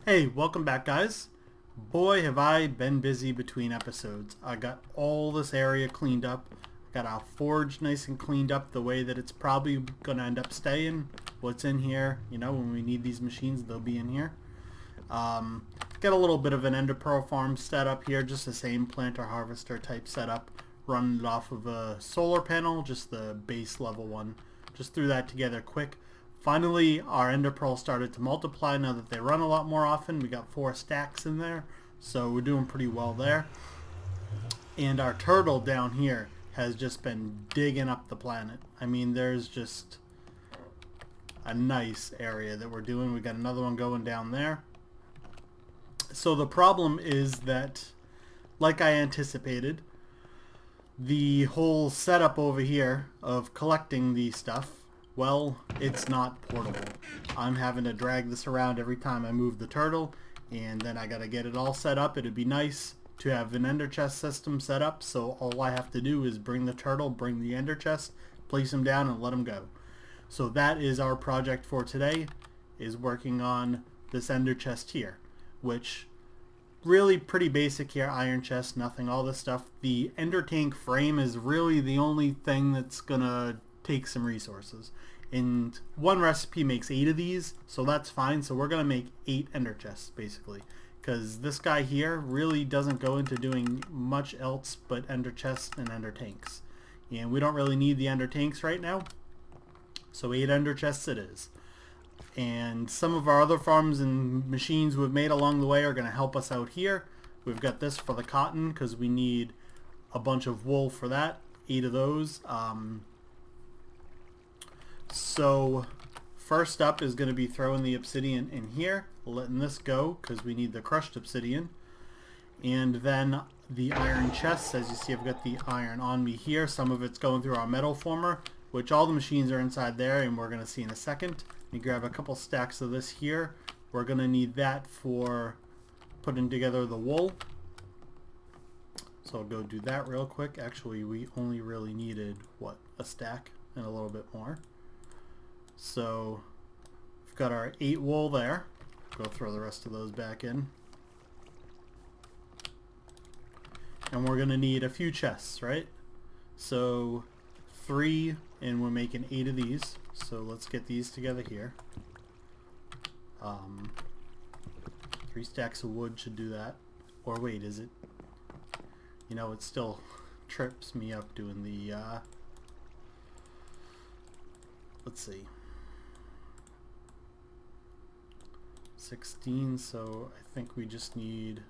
Hey, welcome back, guys. Boy, have I been busy between episodes. I got all this area cleaned up. Got our forge nice and cleaned up the way that it's probably going to end up staying. What's in here, when we need these machines, they'll be in here. Got a little bit of an ender pearl farm set up here, just the same planter harvester type setup. Running it off of a solar panel, just the base level one. Just threw that together quick. Finally, our ender pearls started to multiply now that they run a lot more often. We got 4 stacks in there, so we're doing pretty well there. And our turtle down here has just been digging up the planet. I mean, there's just a nice area that we're doing. We got another one going down there. So the problem is that, like I anticipated, the whole setup over here of collecting the stuff, well, it's not portable. I'm having to drag this around every time I move the turtle, and then I gotta get it all set up. It'd be nice to have an ender chest system set up, so all I have to do is bring the turtle, bring the ender chest, place him down, and let him go. So that is our project for today, is working on this ender chest here, which really pretty basic here. Iron chest, nothing, all this stuff. The ender tank frame is really the only thing that's gonna take some resources, and one recipe makes 8 of these, so that's fine. So we're gonna make 8 ender chests basically, because this guy here really doesn't go into doing much else but ender chests and ender tanks, and we don't really need the ender tanks right now, so 8 ender chests it is. And some of our other farms and machines we've made along the way are going to help us out here. We've got this for the cotton because we need a bunch of wool for that, 8 of those. So first up is going to be throwing the obsidian in here, letting this go because we need the crushed obsidian. And then the iron chests, as you see, I've got the iron on me here. Some of it's going through our metal former, which all the machines are inside there, and we're going to see in a second. You grab a couple stacks of this here. We're going to need that for putting together the wool. So I'll go do that real quick. Actually, we only really needed, what, a stack and a little bit more. So we've got our 8 wool there. Go throw the rest of those back in. And we're going to need a few chests, right? So 3, and we're making 8 of these. So let's get these together here. 3 stacks of wood should do that. Or wait, is it? It still trips me up doing the, let's see. 16, so I think we just need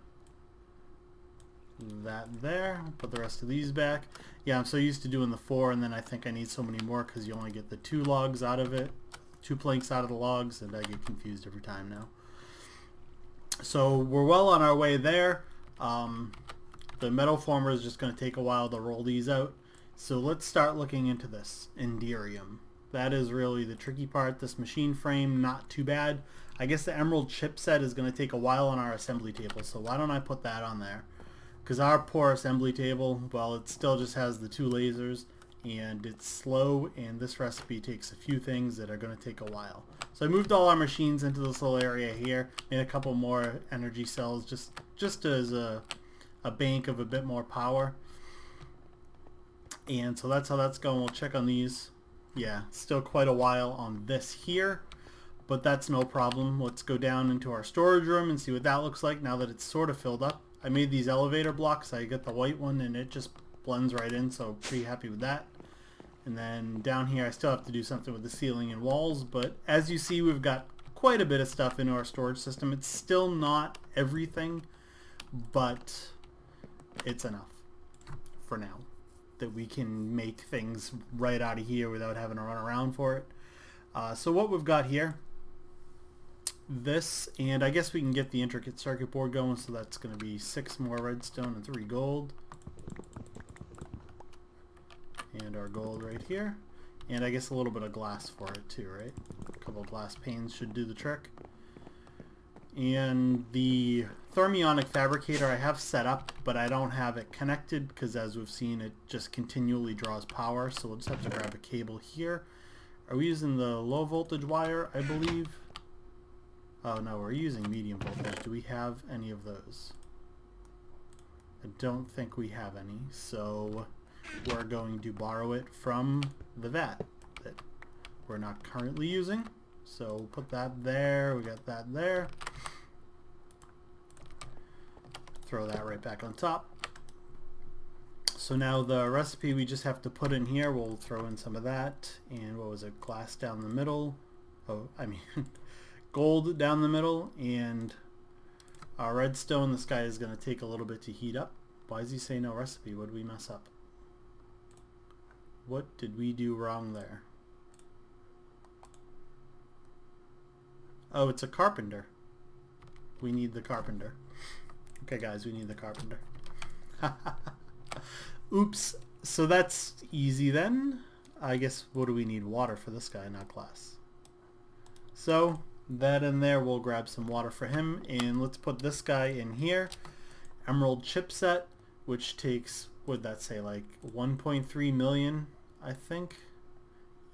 that there. Put the rest of these back. Yeah, I'm so used to doing the 4, and then I think I need so many more because you only get the 2 logs out of it, 2 planks out of the logs, and I get confused every time now. So we're well on our way there. The metal former is just going to take a while to roll these out. So let's start looking into this Enderium. That is really the tricky part. This machine frame, not too bad. I guess the emerald chipset is going to take a while on our assembly table, so why don't I put that on there? Because our poor assembly table, well, it still just has the 2 lasers, and it's slow, and this recipe takes a few things that are going to take a while. So I moved all our machines into this little area here, made a couple more energy cells just as a bank of a bit more power. And so that's how that's going. We'll check on these. Yeah, still quite a while on this here, but that's no problem. Let's go down into our storage room and see what that looks like now that it's sort of filled up. I made these elevator blocks. I got the white one and it just blends right in, so pretty happy with that. And then down here I still have to do something with the ceiling and walls, but as you see, we've got quite a bit of stuff into our storage system. It's still not everything, but it's enough for now that we can make things right out of here without having to run around for it. So what we've got here, this, and I guess we can get the intricate circuit board going, so that's going to be 6 more redstone and 3 gold. And our gold right here. And I guess a little bit of glass for it too, right? A couple of glass panes should do the trick. And the thermionic fabricator I have set up, but I don't have it connected because, as we've seen, it just continually draws power, so we'll just have to grab a cable here. Are we using the low voltage wire, I believe? Oh no, we're using medium voltage. Do we have any of those? I don't think we have any, so we're going to borrow it from the vat that we're not currently using. So we'll put that there, we got that there. Throw that right back on top. So now the recipe we just have to put in here, we'll throw in some of that, and what was it, glass down the middle, gold down the middle, and our redstone, this guy is going to take a little bit to heat up. Why does he say no recipe? What did we mess up? What did we do wrong there? Oh, it's a carpenter. We need the carpenter. Okay guys, we need the carpenter. Oops. So that's easy then. I guess, what do we need? Water for this guy, not glass. So that in there, we'll grab some water for him, and let's put this guy in here. Emerald chipset, which takes, what'd that say, like 1.3 million, I think?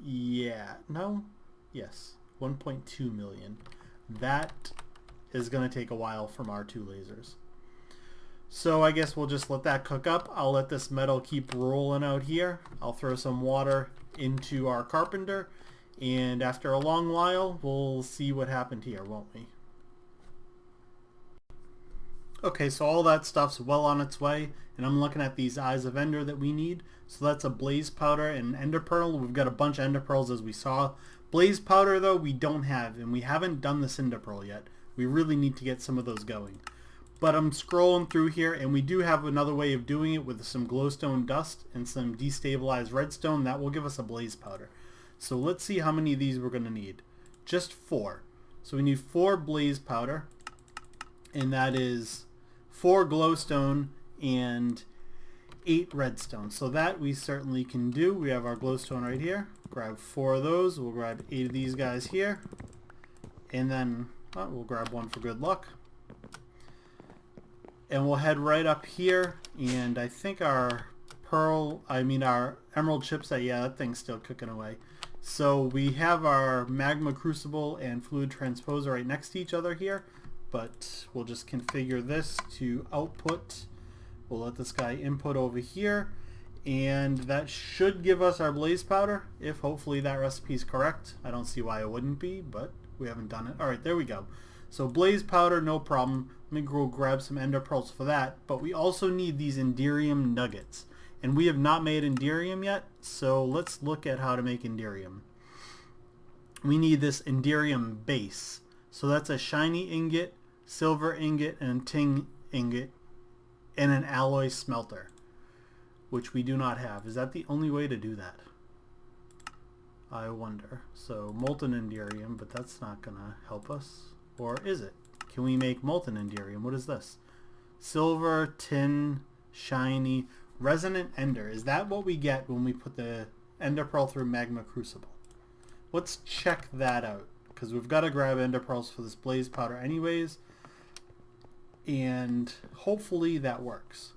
Yeah, no? Yes, 1.2 million. That is going to take a while from our 2 lasers. So I guess we'll just let that cook up. I'll let this metal keep rolling out here. I'll throw some water into our carpenter, and after a long while we'll see what happened here, won't we? Okay, so all that stuff's well on its way, and I'm looking at these eyes of Ender that we need. So that's a blaze powder and ender pearl. We've got a bunch of ender pearls as we saw. Blaze powder though we don't have, and we haven't done this ender pearl yet. We really need to get some of those going. But I'm scrolling through here, and we do have another way of doing it with some glowstone dust and some destabilized redstone. That will give us a blaze powder. So let's see how many of these we're going to need. Just 4. So we need 4 blaze powder, and that is 4 glowstone and 8 redstone. So that we certainly can do. We have our glowstone right here. Grab 4 of those. We'll grab 8 of these guys here, and then we'll grab 1 for good luck. And we'll head right up here, and I think our emerald chipset, yeah, that thing's still cooking away. So we have our magma crucible and fluid transposer right next to each other here, but we'll just configure this to output. We'll let this guy input over here, and that should give us our blaze powder, if hopefully that recipe is correct. I don't see why it wouldn't be, but we haven't done it. Alright, there we go. So blaze powder, no problem. Let me go grab some ender pearls for that. But we also need these Enderium nuggets. And we have not made Enderium yet, so let's look at how to make Enderium. We need this Enderium base. So that's a shiny ingot, silver ingot, and tin ingot, and an alloy smelter, which we do not have. Is that the only way to do that? I wonder. So molten Enderium, but that's not going to help us. Or is it? Can we make molten Enderium? What is this? Silver, tin, shiny, resonant ender. Is that what we get when we put the ender pearl through magma crucible? Let's check that out, because we've got to grab ender pearls for this blaze powder anyways, and hopefully that works.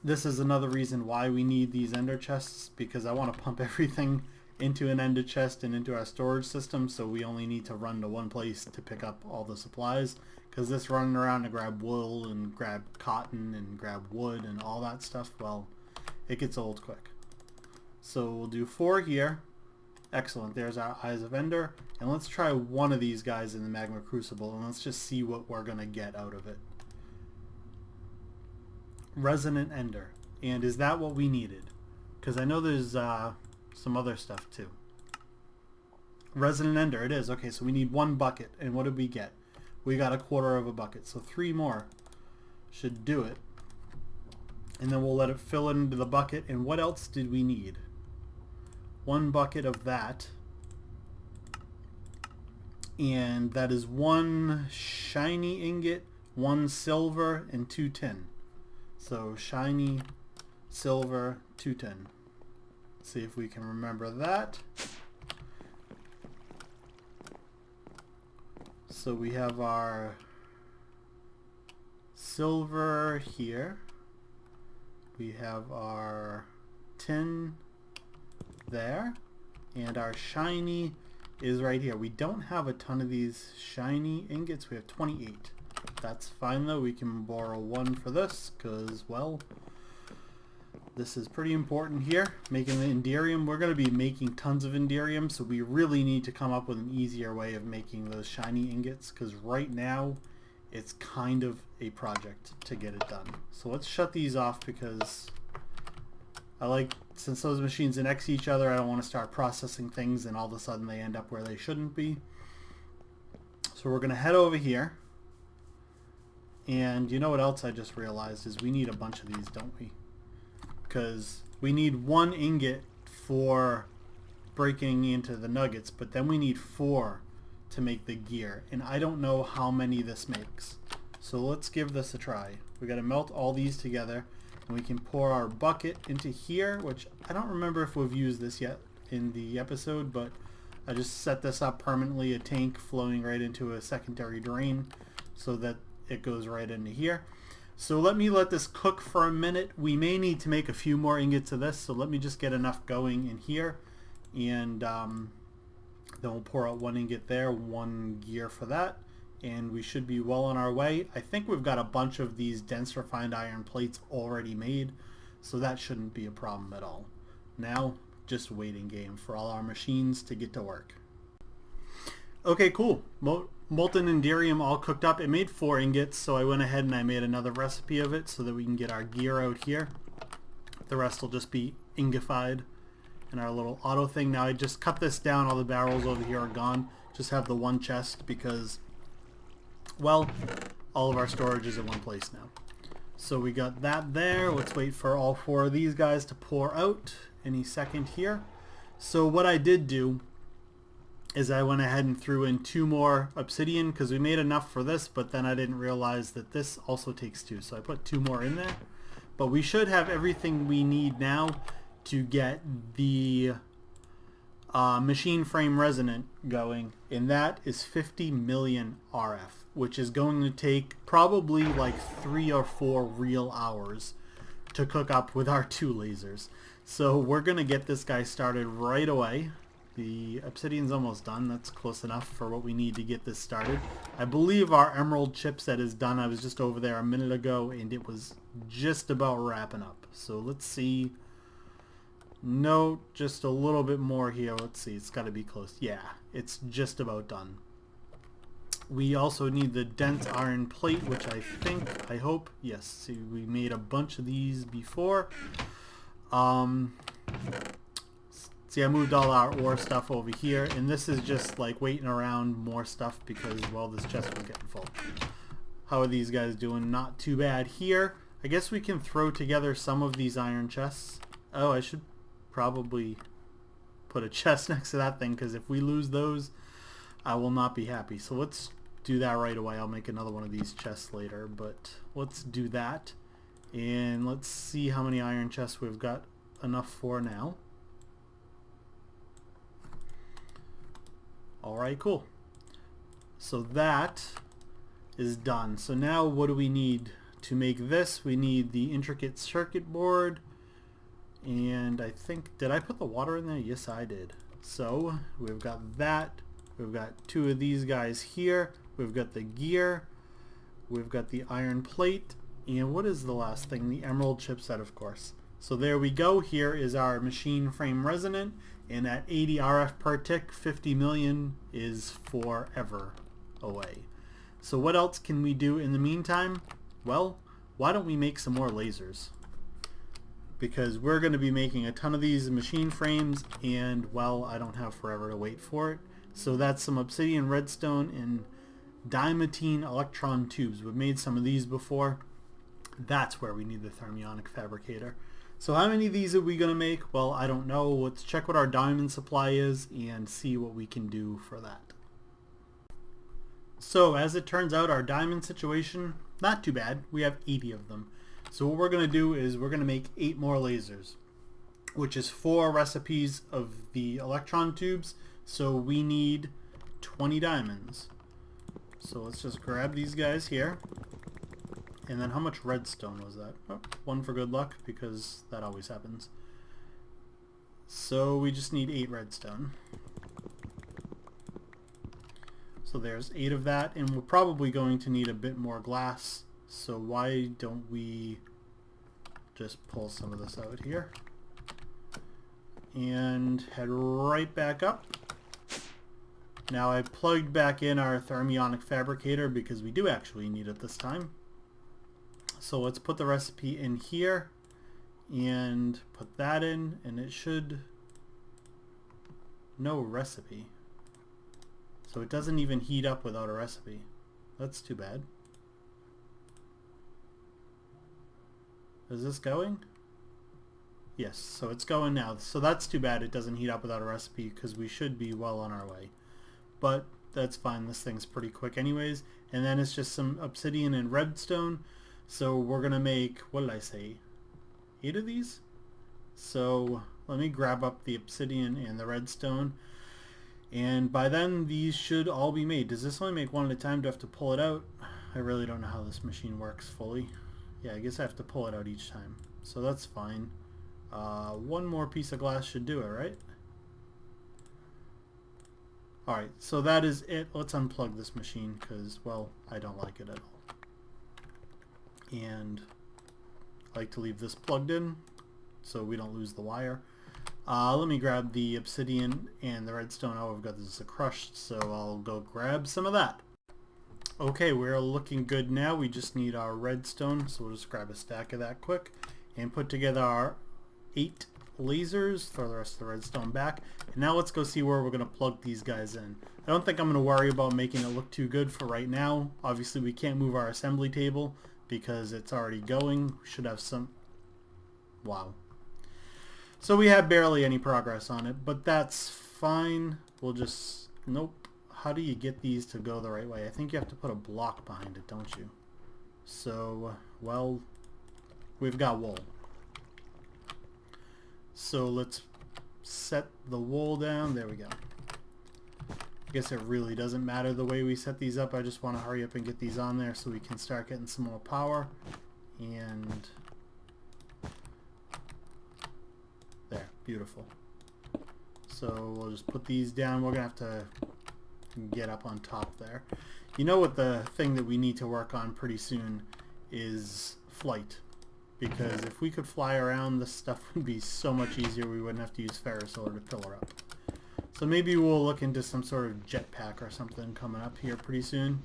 This is another reason why we need these ender chests, because I want to pump everything into an ender chest and into our storage system, so we only need to run to one place to pick up all the supplies, because this running around to grab wool and grab cotton and grab wood and all that stuff, well, it gets old quick. So we'll do 4 here. Excellent, there's our eyes of Ender, and let's try one of these guys in the magma crucible, and let's just see what we're gonna get out of it. Resonant ender. And is that what we needed? Because I know there's some other stuff too. Resonant ender, it is. Okay, so we need 1 bucket, and what did we get? We got 1/4 of a bucket, so 3 more should do it. And then we'll let it fill into the bucket, and what else did we need? 1 bucket of that, and that is 1 shiny ingot, 1 silver, and 2 tin. So shiny, silver, 2 tin. See if we can remember that. So we have our silver here. We have our tin there. And our shiny is right here. We don't have a ton of these shiny ingots. We have 28. That's fine though. We can borrow one for this because, well, this is pretty important here. Making the Enderium. We're going to be making tons of Enderium, so we really need to come up with an easier way of making those shiny ingots because right now it's kind of a project to get it done. So let's shut these off because I like, since those machines are next to each other, I don't want to start processing things and all of a sudden they end up where they shouldn't be. So we're going to head over here. And you know what else I just realized is we need a bunch of these, don't we? Because we need one ingot for breaking into the nuggets, but then we need 4 to make the gear. And I don't know how many this makes. So let's give this a try. We got to melt all these together. And we can pour our bucket into here, which I don't remember if we've used this yet in the episode, but I just set this up permanently, a tank flowing right into a secondary drain so that it goes right into here. So let this cook for a minute. We may need to make a few more ingots of this, so let me just get enough going in here, and then we'll pour out 1 ingot there, 1 gear for that, and we should be well on our way. I think we've got a bunch of these dense refined iron plates already made, so that shouldn't be a problem at all. Now, just waiting game for all our machines to get to work. Okay, cool. Molten Enderium all cooked up. It made 4 ingots, so I went ahead and I made another recipe of it so that we can get our gear out here. The rest will just be ingified in our little auto thing. Now I just cut this down. All the barrels over here are gone. Just have the 1 chest because, well, all of our storage is in one place now. So we got that there. Let's wait for all 4 of these guys to pour out any second here. So what I did do is I went ahead and threw in 2 more obsidian because we made enough for this, but then I didn't realize that this also takes 2, so I put 2 more in there. But we should have everything we need now to get the machine frame resonant going, and that is 50 million RF, which is going to take probably like 3 or 4 real hours to cook up with our 2 lasers. So we're gonna get this guy started right away. The obsidian's almost done. That's close enough for what we need to get this started. I believe our emerald chipset is done. I was just over there a minute ago and it was just about wrapping up. So let's see. No, just a little bit more here. Let's see. It's got to be close. Yeah, it's just about done. We also need the dense iron plate, which I hope, yes, see, we made a bunch of these before. See, I moved all our ore stuff over here, and this is just like waiting around more stuff because, well, this chest was getting full. How are these guys doing? Not too bad here. I guess we can throw together some of these iron chests. Oh, I should probably put a chest next to that thing because if we lose those, I will not be happy. So let's do that right away. I'll make another one of these chests later, but let's do that. And let's see how many iron chests we've got enough for now. Alright, cool. So that is done. So now what do we need to make this? We need the intricate circuit board. And I think, did I put the water in there? Yes, I did. So we've got that. We've got 2 of these guys here. We've got the gear. We've got the iron plate. And what is the last thing? The emerald chipset, of course. So there we go. Here is our machine frame resonant. And at 80 RF per tick, 50 million is forever away. So what else can we do in the meantime? Well, why don't we make some more lasers? Because we're going to be making a ton of these machine frames, and, well, I don't have forever to wait for it. So that's some obsidian redstone and diamantine electron tubes. We've made some of these before. That's where we need the thermionic fabricator. So how many of these are we going to make? Well, I don't know. Let's check what our diamond supply is and see what we can do for that. So as it turns out, our diamond situation, not too bad. We have 80 of them. So what we're going to do is we're going to make 8 more lasers, which is 4 recipes of the electron tubes. So we need 20 diamonds. So let's just grab these guys here. And then how much redstone was that? Oh, 1 for good luck, because that always happens. So we just need 8 redstone. So there's 8 of that, and we're probably going to need a bit more glass. So why don't we just pull some of this out here and head right back up. Now I plugged back in our thermionic fabricator because we do actually need it this time. So let's put the recipe in here and put that in, and it should... no recipe. So it doesn't even heat up without a recipe. That's too bad. Is this going? Yes, so it's going now. So that's too bad it doesn't heat up without a recipe, because we should be well on our way. But that's fine, this thing's pretty quick anyways. And then it's just some obsidian and redstone. So we're gonna make, what did I say, 8 of these? So let me grab up the obsidian and the redstone. And by then these should all be made. Does this only make one at a time? Do I have to pull it out? I really don't know how this machine works fully. Yeah, I guess I have to pull it out each time. So that's fine. One more piece of glass should do it, right? Alright, so that is it. Let's unplug this machine because, well, I don't like it at all. And I like to leave this plugged in so we don't lose the wire. Let me grab the obsidian and the redstone. Oh, I've got this crushed, so I'll go grab some of that. Okay, we're looking good now. We just need our redstone, so we'll just grab a stack of that quick and put together our 8 lasers, throw the rest of the redstone back. And now let's go see where we're going to plug these guys in. I don't think I'm going to worry about making it look too good for right now. Obviously we can't move our assembly table because it's already going. We should have some... wow. So we have barely any progress on it, but that's fine. We'll just... nope. How do you get these to go the right way? I think you have to put a block behind it, don't you? So, well, we've got wool. So let's set the wool down. There we go. I guess it really doesn't matter the way we set these up. I just want to hurry up and get these on there so we can start getting some more power. And there, beautiful. So we'll just put these down. We're going to have to get up on top there. You know what the thing that we need to work on pretty soon is flight. Because if we could fly around, this stuff would be so much easier. We wouldn't have to use ferrosolar to pillar up. So maybe we'll look into some sort of jetpack or something coming up here pretty soon.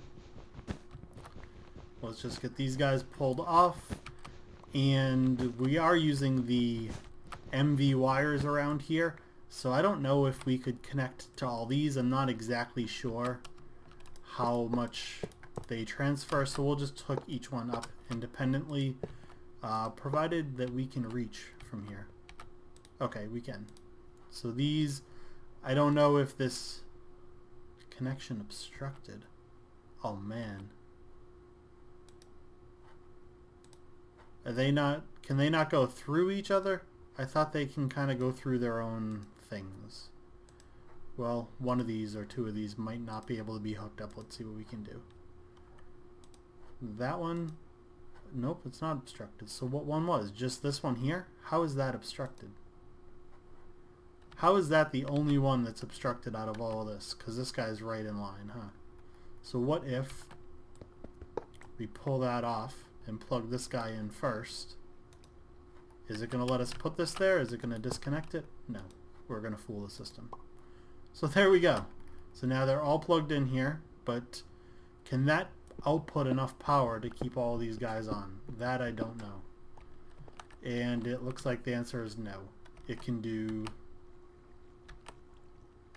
Let's just get these guys pulled off. And we are using the MV wires around here. So I don't know if we could connect to all these. I'm not exactly sure how much they transfer. So we'll just hook each one up independently. Provided that we can reach from here. Okay, we can. So these, I don't know if this connection obstructed. Oh man. Are they not, can they not go through each other? I thought they can kind of go through their own things. Well, one of these or 2 of these might not be able to be hooked up. Let's see what we can do. That one, nope, it's not obstructed. So what one was? Just this one here? How is that obstructed? How is that the only one that's obstructed out of all of this? Because this guy's right in line, huh? So what if we pull that off and plug this guy in first? Is it going to let us put this there? Is it going to disconnect it? No. We're going to fool the system. So there we go. So now they're all plugged in here, but can that output enough power to keep all these guys on? That I don't know. And it looks like the answer is no. It can do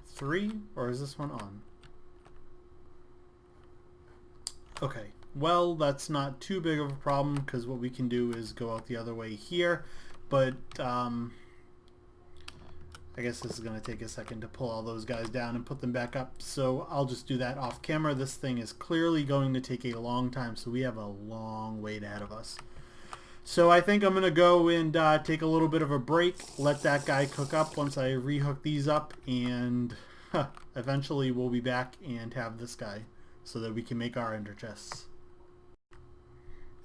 3, or is this one on? Okay. Well, that's not too big of a problem because what we can do is go out the other way here, but I guess this is going to take a second to pull all those guys down and put them back up, so I'll just do that off camera. This thing is clearly going to take a long time, so we have a long wait ahead of us. So I think I'm going to go and take a little bit of a break, let that guy cook up once I rehook these up, and eventually we'll be back and have this guy so that we can make our ender chests.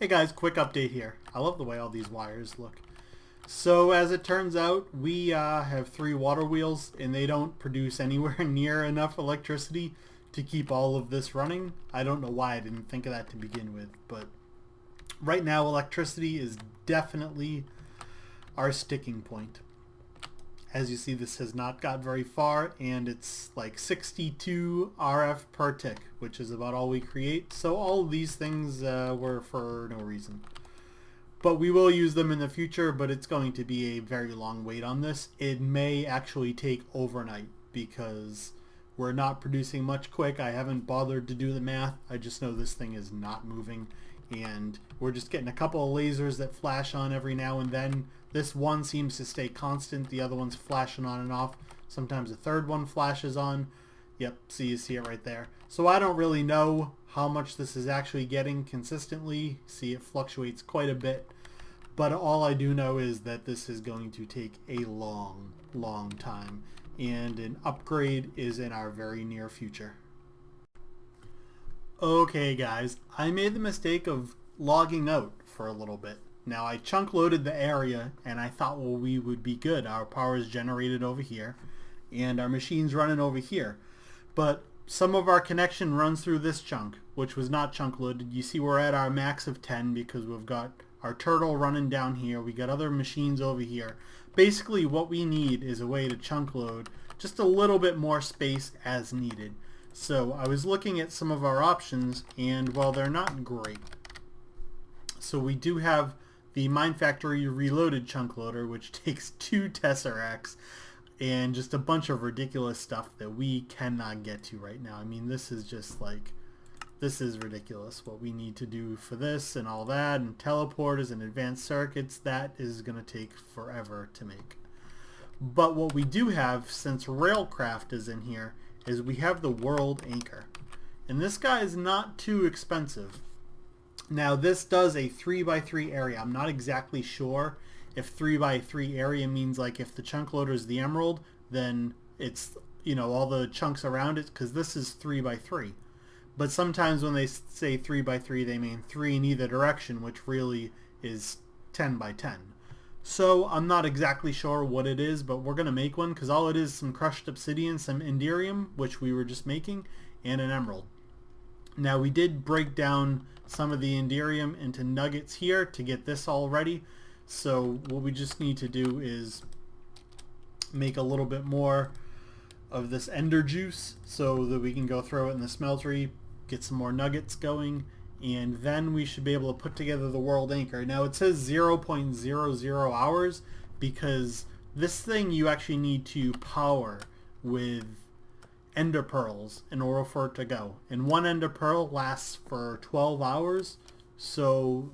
Hey guys, quick update here. I love the way all these wires look. So as it turns out, we have 3 water wheels and they don't produce anywhere near enough electricity to keep all of this running. I don't know why I didn't think of that to begin with, but right now electricity is definitely our sticking point. As you see, this has not got very far, and it's like 62 RF per tick, which is about all we create. So all of these things were for no reason. But we will use them in the future, but it's going to be a very long wait on this. It may actually take overnight because we're not producing much quick. I haven't bothered to do the math. I just know this thing is not moving, and we're just getting a couple of lasers that flash on every now and then. This one seems to stay constant. The other one's flashing on and off. Sometimes a third one flashes on. Yep, see, you see it right there. So I don't really know how much this is actually getting consistently. See, it fluctuates quite a bit. But all I do know is that this is going to take a long, long time. And an upgrade is in our very near future. Okay guys, I made the mistake of logging out for a little bit. Now I chunk loaded the area and I thought, well, we would be good. Our power is generated over here and our machine's running over here. But some of our connection runs through this chunk, which was not chunk loaded. You see we're at our max of 10 because we've got our turtle running down here. We got other machines over here. Basically what we need is a way to chunk load just a little bit more space as needed. So I was looking at some of our options, and well, they're not great. So we do have the Mine Factory Reloaded chunk loader, which takes 2 Tesseracts and just a bunch of ridiculous stuff that we cannot get to right now. I mean, this is just like, this is ridiculous what we need to do for this and all that, and teleporters and advanced circuits. That is going to take forever to make. But what we do have, since Railcraft is in here, is we have the World Anchor. And this guy is not too expensive. Now this does a 3x3 area. I'm not exactly sure if 3x3 area means like if the chunk loader is the emerald, then it's, you know, all the chunks around it, because this is 3x3. But sometimes when they say 3x3 they mean 3 in either direction, which really is 10x10. So I'm not exactly sure what it is, but we're going to make one because all it is some crushed obsidian, some Enderium, which we were just making, and an emerald. Now we did break down some of the Enderium into nuggets here to get this all ready. So what we just need to do is make a little bit more of this ender juice so that we can go throw it in the smeltery, get some more nuggets going, and then we should be able to put together the World Anchor. Now it says 0.00 hours because this thing you actually need to power with ender pearls in order for it to go. And one ender pearl lasts for 12 hours, so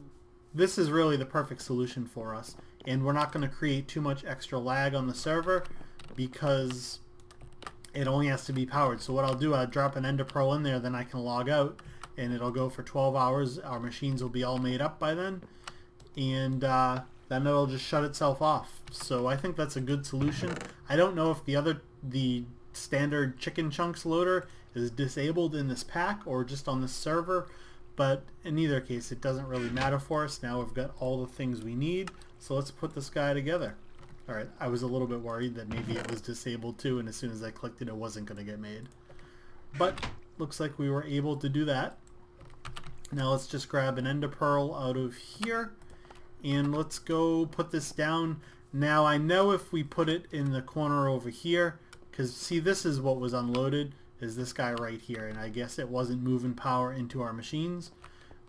this is really the perfect solution for us. And we're not going to create too much extra lag on the server because it only has to be powered. So what I'll do, I'll drop an ender pearl in there, then I can log out, and it'll go for 12 hours. Our machines will be all made up by then, and then it'll just shut itself off. So I think that's a good solution. I don't know if the standard chicken chunks loader is disabled in this pack or just on this server, but in either case it doesn't really matter for us. Now we've got all the things we need, so let's put this guy together. Alright, I was a little bit worried that maybe it was disabled too, and as soon as I clicked it, it wasn't going to get made. But looks like we were able to do that. Now let's just grab an ender pearl out of here and let's go put this down. Now I know if we put it in the corner over here, because see, this is what was unloaded, is this guy right here, and I guess it wasn't moving power into our machines.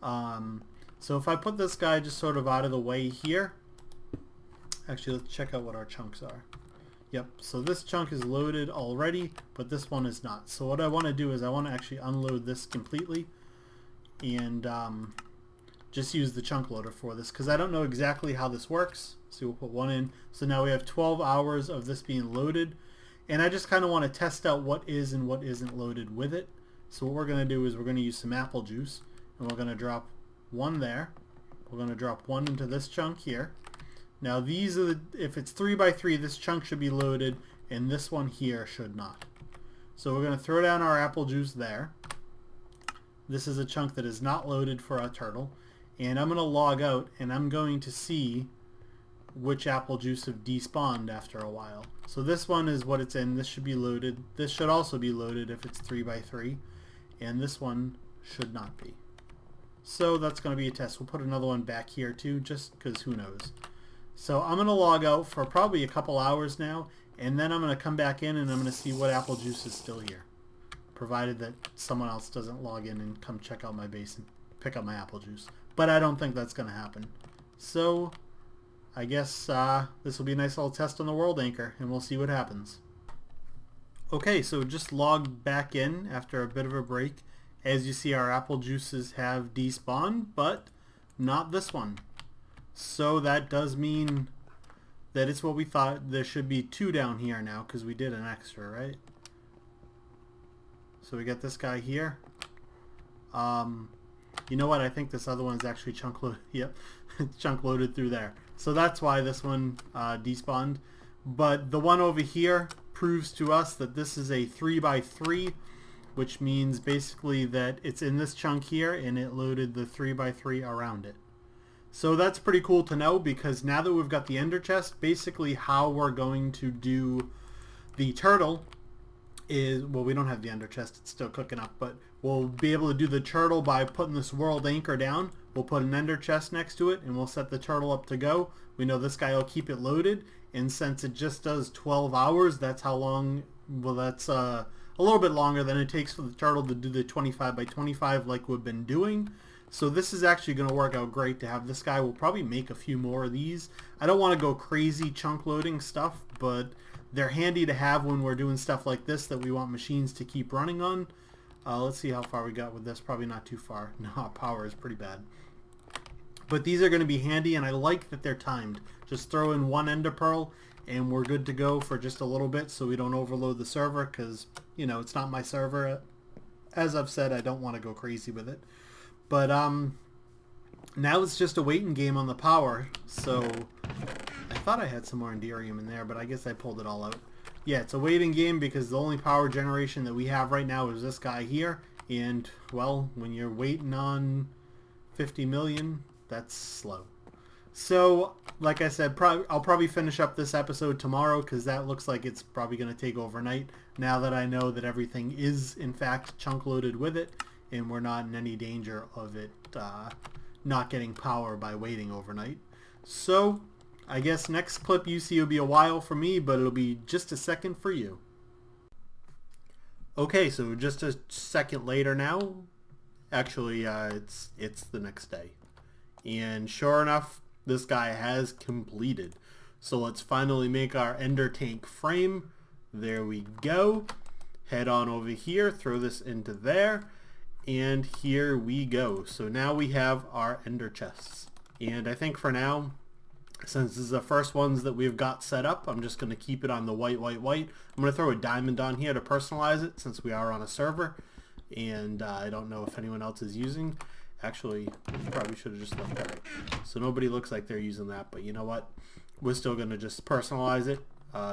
So if I put this guy just sort of out of the way here, actually let's check out what our chunks are. Yep, so this chunk is loaded already, but this one is not. So what I want to do is I want to actually unload this completely and just use the chunk loader for this, because I don't know exactly how this works. So we'll put one in. So now we have 12 hours of this being loaded, and I just kind of want to test out what is and what isn't loaded with it. So what we're going to do is we're going to use some apple juice, and we're going to drop one there. We're going to drop one into this chunk here. Now these are the, if it's 3x3, this chunk should be loaded, and this one here should not. So we're going to throw down our apple juice there. This is a chunk that is not loaded for our turtle, and I'm going to log out, and I'm going to see which apple juice have despawned after a while. So this one is what it's in. This should be loaded. This should also be loaded if it's 3x3. and this one should not be. So that's going to be a test. We'll put another one back here too, just because who knows. So I'm going to log out for probably a couple hours now, and then I'm going to come back in and I'm going to see what apple juice is still here, provided that someone else doesn't log in and come check out my base and pick up my apple juice. But I don't think that's going to happen. So I guess this will be a nice little test on the world anchor, and we'll see what happens. Okay, so just logged back in after a bit of a break. As you see, our apple juices have despawned, but not this one. So that does mean that it's what we thought. There should be 2 down here now because we did an extra, right? So we got this guy here. You know what? I think this other one's actually chunk loaded. Yep, chunk loaded through there. So that's why this one despawned. But the one over here proves to us that this is a 3x3, which means basically that it's in this chunk here and it loaded the 3x3 around it. So that's pretty cool to know, because now that we've got the ender chest, basically how we're going to do the turtle is, well, we don't have the ender chest, it's still cooking up, but we'll be able to do the turtle by putting this world anchor down. We'll put an ender chest next to it and we'll set the turtle up to go. We know this guy will keep it loaded, and since it just does 12 hours, that's how long, well, that's a little bit longer than it takes for the turtle to do the 25x25 like we've been doing. So this is actually going to work out great to have this guy. We'll probably make a few more of these. I don't want to go crazy chunk loading stuff, but they're handy to have when we're doing stuff like this that we want machines to keep running on. Let's see how far we got with this. Probably not too far. No, our power is pretty bad. But these are going to be handy, and I like that they're timed. Just throw in 1 ender pearl and we're good to go for just a little bit so we don't overload the server, because, you know, it's not my server. As I've said, I don't want to go crazy with it. But now it's just a waiting game on the power. So I thought I had some more Enderium in there, but I guess I pulled it all out. Yeah, it's a waiting game because the only power generation that we have right now is this guy here. And, well, when you're waiting on 50 million, that's slow. So, like I said, I'll probably finish up this episode tomorrow, because that looks like it's probably going to take overnight, now that I know that everything is, in fact, chunk loaded with it, and we're not in any danger of it not getting power by waiting overnight. So, I guess next clip you see will be a while for me, but it'll be just a second for you. Okay, so just a second later now. Actually, it's the next day. And sure enough, this guy has completed. So let's finally make our ender tank frame. There we go. Head on over here, throw this into there, and here we go. So now we have our ender chests. And I think for now, since this is the first ones that we've got set up, I'm just going to keep it on the white, white, white. I'm going to throw a diamond on here to personalize it, since we are on a server. And I don't know if anyone else is using. Actually, probably should have just left that. So nobody looks like they're using that, but you know what? We're still going to just personalize it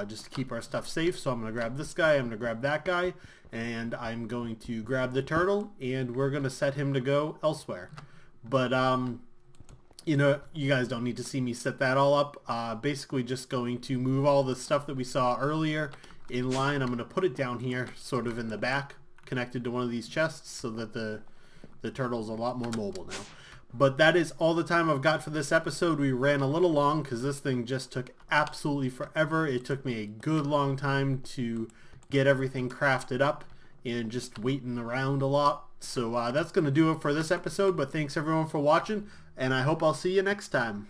just to keep our stuff safe. So I'm going to grab this guy, I'm going to grab that guy, and I'm going to grab the turtle, and we're going to set him to go elsewhere. But, you know, you guys don't need to see me set that all up. Basically just going to move all the stuff that we saw earlier in line. I'm going to put it down here, sort of in the back, connected to one of these chests, so that the turtle's a lot more mobile now. But that is all the time I've got for this episode. We ran a little long because this thing just took absolutely forever. It took me a good long time to get everything crafted up and just waiting around a lot. So that's going to do it for this episode, but thanks everyone for watching, and I hope I'll see you next time.